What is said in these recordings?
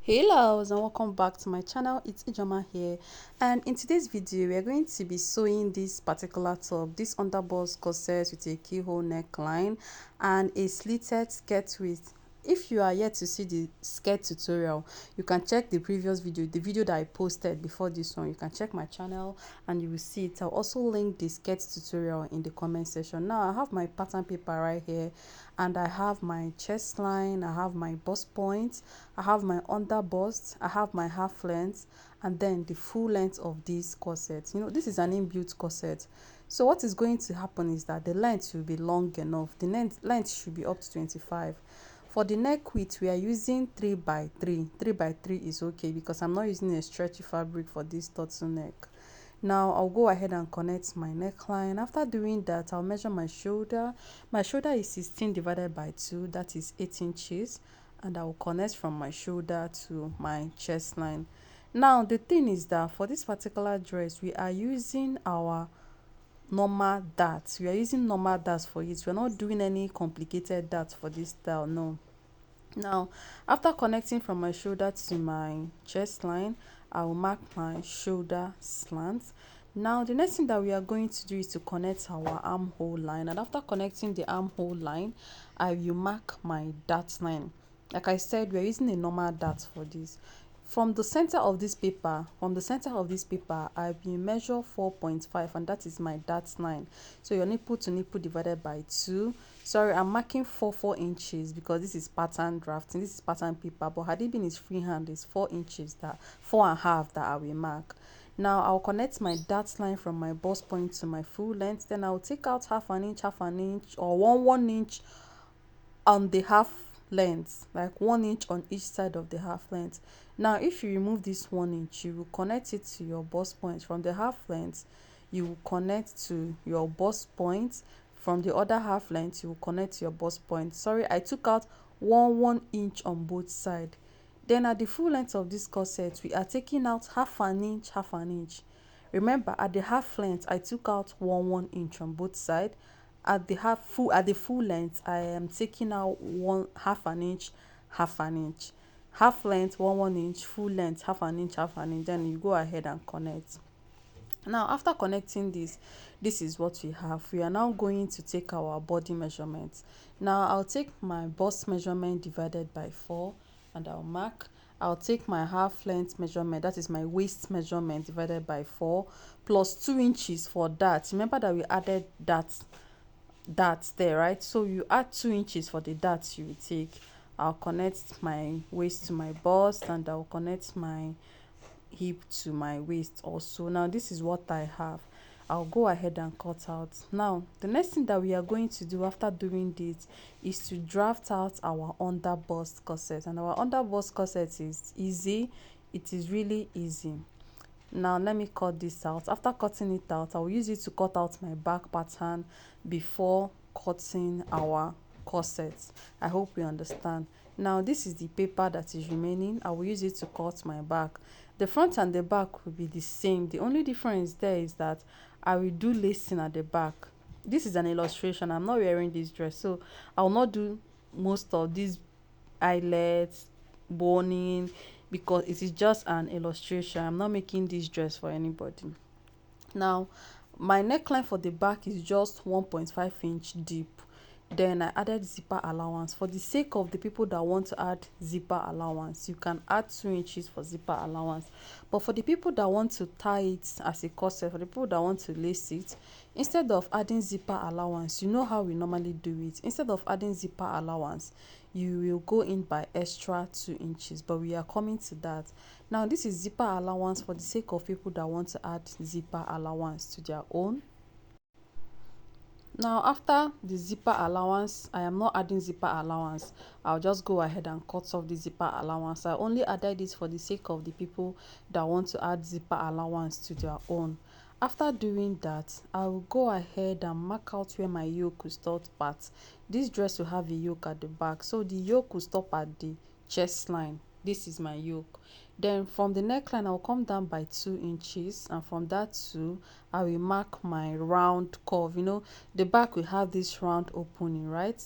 Hello and welcome back to my channel. It's Ijoma here, and in today's video we are going to be sewing this particular top, this underbust corset with a keyhole neckline and a slitted skirt width. If you are yet to see the skirt tutorial, you can check the previous video, the video that I posted before this one. You can check my channel and you will see it. I'll also link the skirt tutorial in the comment section. Now I have my pattern paper right here, and I have my chest line, I have my bust point, I have my under bust, I have my half length, and then the full length of this corset. You know, this is an inbuilt corset. So what is going to happen is that the length will be long enough. The length should be up to 25. For the neck width, we are using 3 by 3. 3 by 3 is okay because I'm not using a stretchy fabric for this turtleneck. Now I'll go ahead and connect my neckline. After doing that, I'll measure my shoulder. My shoulder is 16 divided by 2, that is 8 inches, and I will connect from my shoulder to my chest line. Now the thing is that for this particular dress, we are using our normal darts. We are using normal darts for it. We're not doing any complicated darts for this style, no. Now after connecting from my shoulder to my chest line, I will mark my shoulder slant. Now the next thing that we are going to do is to connect our armhole line, and after connecting the armhole line, I will mark my dart line. Like I said, we are using a normal dart for this. From the center of this paper, I will measure 4.5, and that is my dart line. So your nipple to nipple divided by 2. Sorry, I'm marking 4 inches because this is pattern drafting, this is pattern paper, but had it been is freehand, it's 4 inches, that 4.5 that I will mark. Now I'll connect my dart line from my bust point to my full length. Then I'll take out half an inch, or one inch on the half length, like 1 inch on each side of the half length. Now if you remove this 1 inch, you will connect it to your bust point. From the half length, you will connect to your bust point. From the other half length, you will connect to your bust point. Sorry, I took out 1 inch on both sides. Then at the full length of this corset, we are taking out half an inch. Remember, at the half length, I took out 1 inch on both sides. At the full length, I am taking out half an inch. Half length 1 inch, full length half an inch. Then you go ahead and connect. Now after connecting this is what we have. We are now going to take our body measurements. Now I'll take my bust measurement divided by 4, and I'll mark. I'll take my half length measurement, that is my waist measurement, divided by 4, plus 2 inches for that. Remember that we added that there, right? So you add 2 inches for the darts you will take. I'll connect my waist to my bust, and I'll connect my hip to my waist also. Now this is what I have. I'll go ahead and cut out. Now the next thing that we are going to do after doing this is to draft out our under bust corset, and our under bust corset is easy. It is really easy. Now let me cut this out. After cutting it out, I will use it to cut out my back pattern before cutting our corset. I hope you understand. Now this is the paper that is remaining. I will use it to cut my back. The front and the back will be the same. The only difference there is that I will do lacing at the back. This is an illustration. I'm not wearing this dress, so I will not do most of these eyelets, boning, because it is just an illustration. I'm not making this dress for anybody. Now my neckline for the back is just 1.5 inch deep. Then I added zipper allowance. For the sake of the people that want to add zipper allowance, you can add 2 inches for zipper allowance. But for the people that want to tie it as a corset, for the people that want to lace it, instead of adding zipper allowance, you know how we normally do it. Instead of adding zipper allowance, you will go in by extra 2 inches, but we are coming to that. Now this is zipper allowance for the sake of people that want to add zipper allowance to their own. Now after the zipper allowance, I am not adding zipper allowance. I'll just go ahead and cut off the zipper allowance. I only added this for the sake of the people that want to add zipper allowance to their own. After doing that, I will go ahead and mark out where my yoke will start at. This dress will have a yoke at the back, so the yoke will stop at the chest line. This is my yoke. Then from the neckline, I'll come down by 2 inches, and from that 2, I will mark my round curve. You know, the back will have this round opening, right?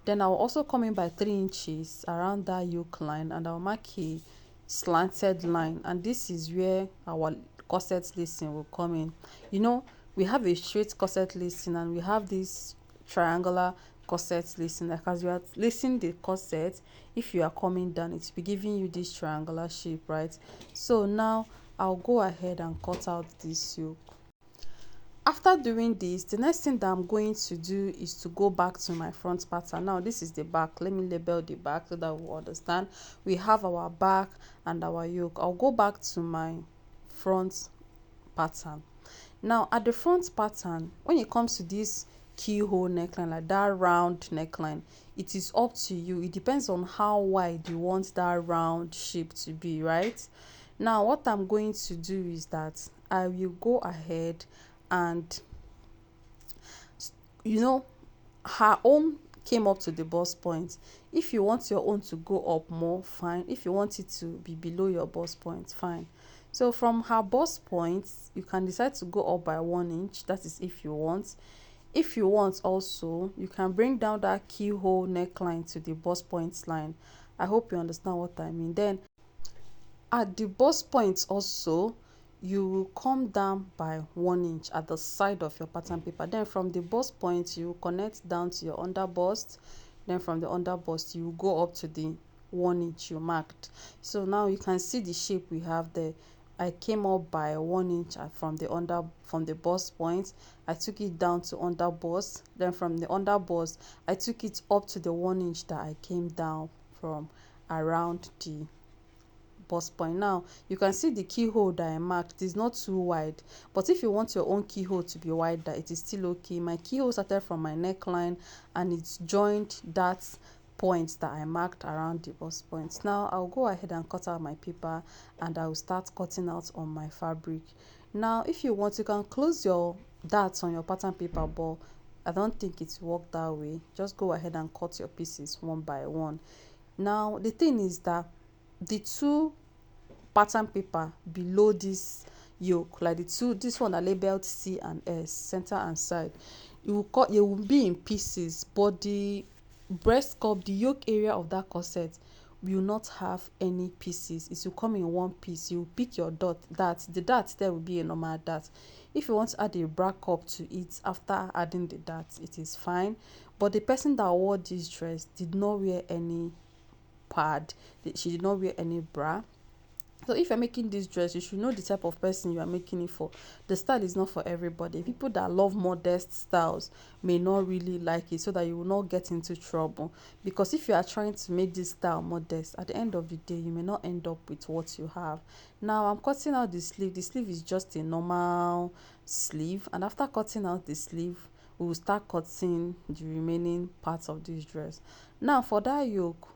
Then I'll also come in by 3 inches around that yoke line, and I'll mark a slanted line, and this is where our corset lacing will come in. You know, we have a straight corset lacing and we have this triangular corset lacing. Like as you are lacing the corset, if you are coming down, it will be giving you this triangular shape, right? So now I'll go ahead and cut out this yoke. After doing this, the next thing that I'm going to do is to go back to my front pattern. Now this is the back. Let me label the back so that we understand. We have our back and our yoke. I'll go back to my front pattern. Now at the front pattern, when it comes to this keyhole neckline, like that round neckline, it is up to you. It depends on how wide you want that round shape to be, right? Now what I'm going to do is that I will go ahead and, you know, her own came up to the bust point. If you want your own to go up more, fine. If you want it to be below your bust point, fine. So from her bust point, you can decide to go up by 1 inch. That is if you want. If you want also, you can bring down that keyhole neckline to the bust point line. I hope you understand what I mean. Then at the bust point also, you will come down by 1 inch at the side of your pattern paper. Then from the bust point, you will connect down to your under bust. Then from the under bust, you will go up to the 1 inch you marked. So now you can see the shape we have there. I came up by 1 inch from the bust point. I took it down to under bust. Then from the under bust, I took it up to the 1 inch that I came down from around the bust point. Now you can see the keyhole that I marked is not too wide, but if you want your own keyhole to be wider, it is still okay. My keyhole started from my neckline and it's joined that point that I marked around the bust point. Now I'll go ahead and cut out my paper and I will start cutting out on my fabric. Now if you want, you can close your darts on your pattern paper, but I don't think it will work that way. Just go ahead and cut your pieces one by one. Now the thing is that the two pattern paper below this yoke, like this one are labeled C and S, center and side, it will be in pieces, but the breast cup, the yoke area of that corset will not have any pieces. It will come in one piece. You pick your dart. The dart there will be a normal dart. If you want to add a bra cup to it after adding the dart, it is fine. But the person that wore this dress did not wear any pad. She did not wear any bra. So if you're making this dress, you should know the type of person you are making it for. The style is not for everybody. People that love modest styles may not really like it, so that you will not get into trouble. Because if you are trying to make this style modest, at the end of the day, you may not end up with what you have. Now I'm cutting out the sleeve. The sleeve is just a normal sleeve, and after cutting out the sleeve, we will start cutting the remaining parts of this dress. Now for that yoke,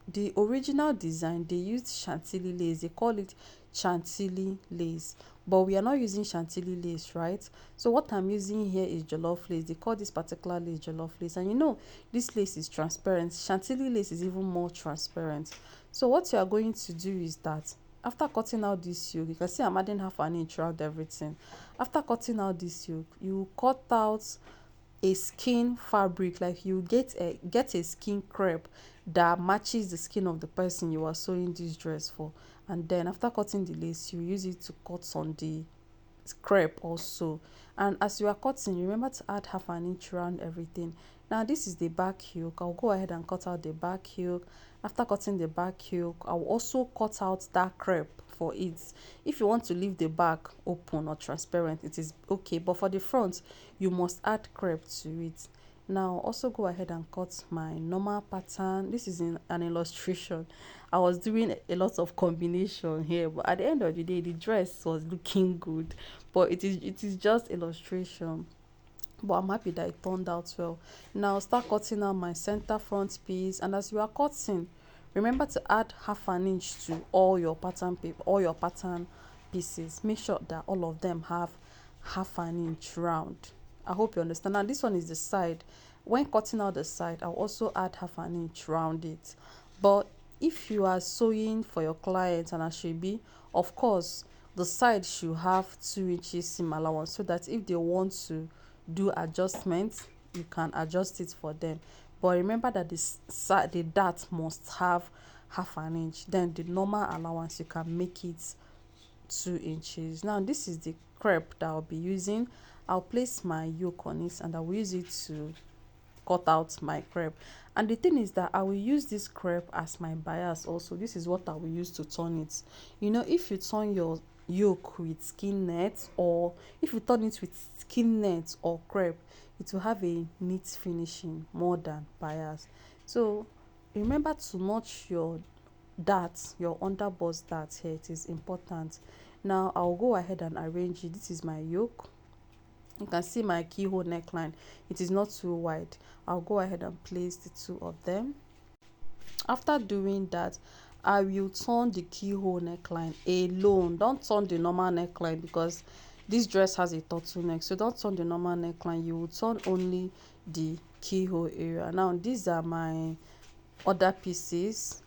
the original design, they used chantilly lace. They call it chantilly lace, but we are not using chantilly lace, right? So what I'm using here is jollof lace. They call this particular lace jollof lace, and you know this lace is transparent. Chantilly lace is even more transparent. So what you are going to do is that after cutting out this yoke, you can see I'm adding half an inch throughout everything. After cutting out this yoke, you cut out a skin fabric. Like you get a skin crepe that matches the skin of the person you are sewing this dress for, and then after cutting the lace, you use it to cut on the crepe also. And as you are cutting, remember to add half an inch around everything. Now this is the back yoke. I'll go ahead and cut out the back yoke. After cutting the back yoke, I'll also cut out that crepe for it. If you want to leave the back open or transparent, it is okay, but for the front, you must add crepe to it. Now also go ahead and cut my normal pattern. This is in an illustration. I was doing a lot of combination here, but at the end of the day, the dress was looking good, but it is just illustration. But I'm happy that it turned out well. Now start cutting out my center front piece, and as you are cutting, remember to add half an inch to all your pattern paper, all your pattern pieces. Make sure that all of them have half an inch round. I hope you understand. Now this one is the side. When cutting out the side, I'll also add half an inch round it. But if you are sewing for your clients and be, of course the side should have 2 inches seam allowance, so that if they want to do adjustments, you can adjust it for them. But remember that the dart must have half an inch, then the normal allowance you can make it 2 inches. Now this is the crepe that I'll be using. I'll place my yoke on it and I will use it to cut out my crepe. And the thing is that I will use this crepe as my bias also. This is what I will use to turn it. You know, if you turn your yoke with skin net, or if you turn it with skin net or crepe, it will have a neat finishing more than bias. So remember to notch your darts, your underbust darts here. It is important. Now I'll go ahead and arrange it. This is my yoke. You can see my keyhole neckline, it is not too wide. I'll go ahead and place the two of them. After doing that, I will turn the keyhole neckline alone. Don't turn the normal neckline because this dress has a turtleneck, so don't turn the normal neckline. You will turn only the keyhole area. Now these are my other pieces.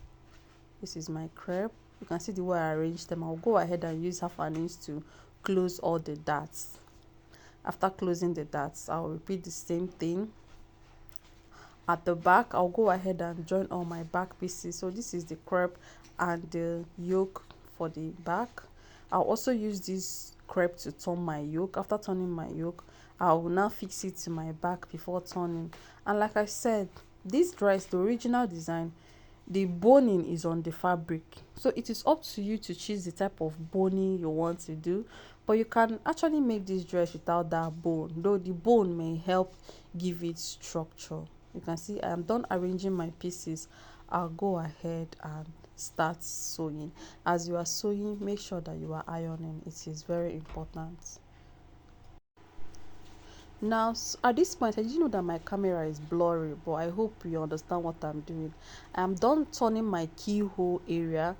This is my crepe. You can see the way I arranged them. I'll go ahead and use half an inch to close all the darts. After closing the darts, I'll repeat the same thing. At the back, I'll go ahead and join all my back pieces. So this is the crepe and the yoke for the back. I'll also use this crepe to turn my yoke. After turning my yoke, I will now fix it to my back before turning. And like I said, this dress, the original design, the boning is on the fabric, so it is up to you to choose the type of boning you want to do. But you can actually make this dress without that bone, though the bone may help give it structure. You can see I am done arranging my pieces. I'll go ahead and start sewing. As you are sewing, make sure that you are ironing. It is very important. Now at this point, I didn't know that my camera is blurry, but I hope you understand what I'm doing. I'm done turning my keyhole area.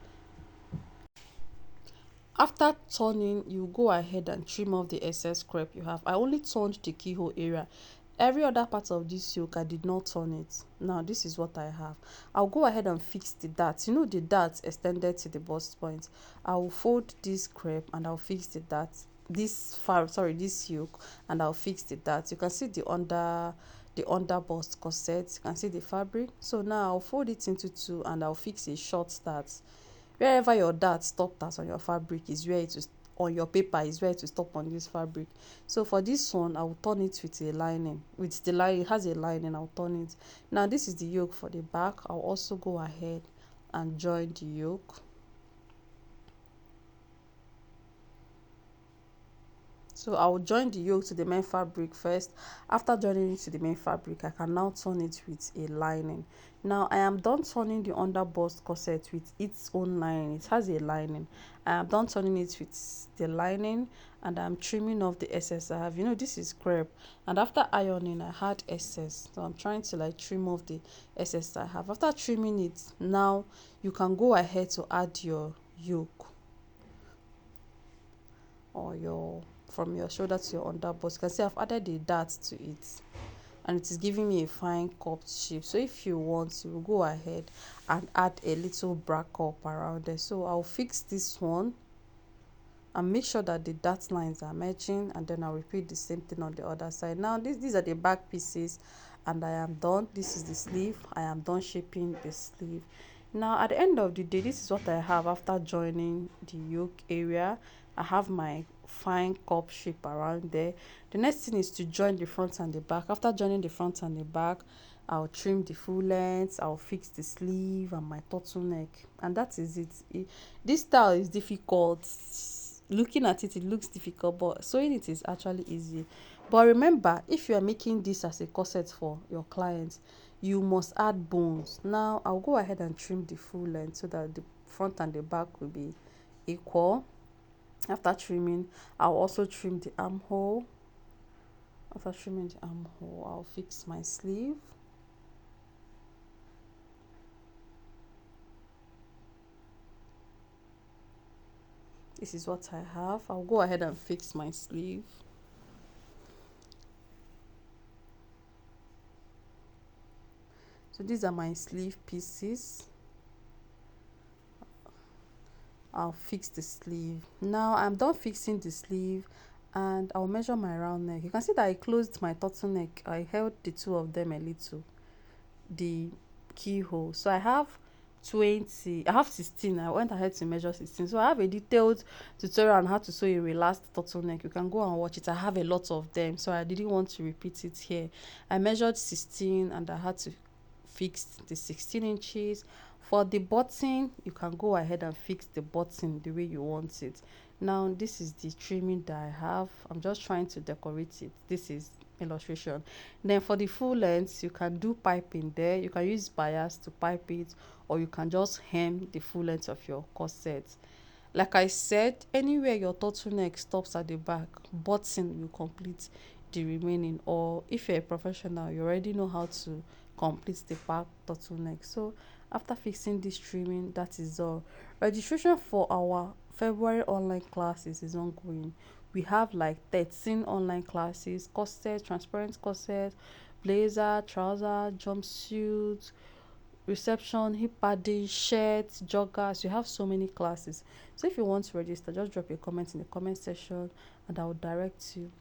After turning, you go ahead and trim off the excess crepe you have. I only turned the keyhole area. Every other part of this yoke, I did not turn it. Now this is what I have. I'll go ahead and fix the darts. You know, the darts extended to the bust point. I will fold this crepe and I'll fix the darts, this yoke, and I'll fix the darts. You can see the under bust corset. You can see the fabric. So now I'll fold it into two and I'll fix a short dart. Wherever your dart stopped as on your fabric is where it is, on your paper is where to stop on this fabric. So for this one, I will turn it with a lining. With the line, it has a lining, I'll turn it. Now this is the yoke for the back. I'll also go ahead and join the yoke. So I will join the yoke to the main fabric first. After joining it to the main fabric, I can now turn it with a lining. Now I am done turning the under bust corset with its own lining. It has a lining. I am done turning it with the lining and I'm trimming off the excess I have. You know, this is crepe, and after ironing I had excess, so I'm trying to like trim off the excess I have. After trimming it, now you can go ahead to add your yoke or your from your shoulder to your underbust. You can see I've added the darts to it and it is giving me a fine cupped shape. So if you want, you will go ahead and add a little bra cup around there. So I'll fix this one and make sure that the dart lines are matching, and then I'll repeat the same thing on the other side. Now these are the back pieces and I am done. This is the sleeve. I am done shaping the sleeve. Now at the end of the day, this is what I have after joining the yoke area. I have my fine cup shape around there. The next thing is to join the front and the back. After joining the front and the back, I'll trim the full length, I'll fix the sleeve and my turtleneck, and that is it. This style is difficult. Looking at it, it looks difficult, but sewing it is actually easy. But remember, if you are making this as a corset for your clients, you must add bones. Now I'll go ahead and trim the full length so that the front and the back will be equal. After trimming, I'll also trim the armhole. After trimming the armhole, I'll fix my sleeve. This is what I have. I'll go ahead and fix my sleeve. So these are my sleeve pieces. I'll fix the sleeve. Now I'm done fixing the sleeve and I'll measure my round neck. You can see that I closed my turtleneck. I held the two of them a little, the keyhole. So I have 20, I have 16. I went ahead to measure 16, so I have a detailed tutorial on how to sew a relaxed turtleneck. You can go and watch it. I have a lot of them, so I didn't want to repeat it here. I measured 16 and I had to fix the 16 inches. For the button, you can go ahead and fix the button the way you want it. Now this is the trimming that I have. I'm just trying to decorate it. This is illustration. Then for the full length, you can do piping there. You can use bias to pipe it, or you can just hem the full length of your corset. Like I said, anywhere your turtleneck stops at the back, button will complete the remaining. Or if you're a professional, you already know how to complete the back turtleneck. So after fixing this trimming, that is all. Registration for our February online classes is ongoing. We have like 13 online classes: corset, transparent corset, blazer, trouser, jumpsuit, reception, hip padding, shirts, joggers. You have so many classes. So if you want to register, just drop a comment in the comment section and I will direct you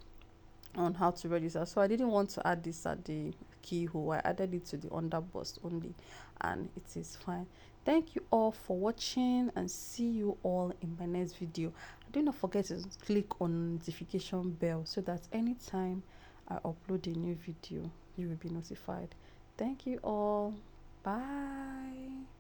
on how to register. So I didn't want to add this at the keyhole. I added it to the underbust only, and it is fine. Thank you all for watching, and see you all in my next video. Do not forget to click on notification bell so that anytime I upload a new video, you will be notified. Thank you all. Bye.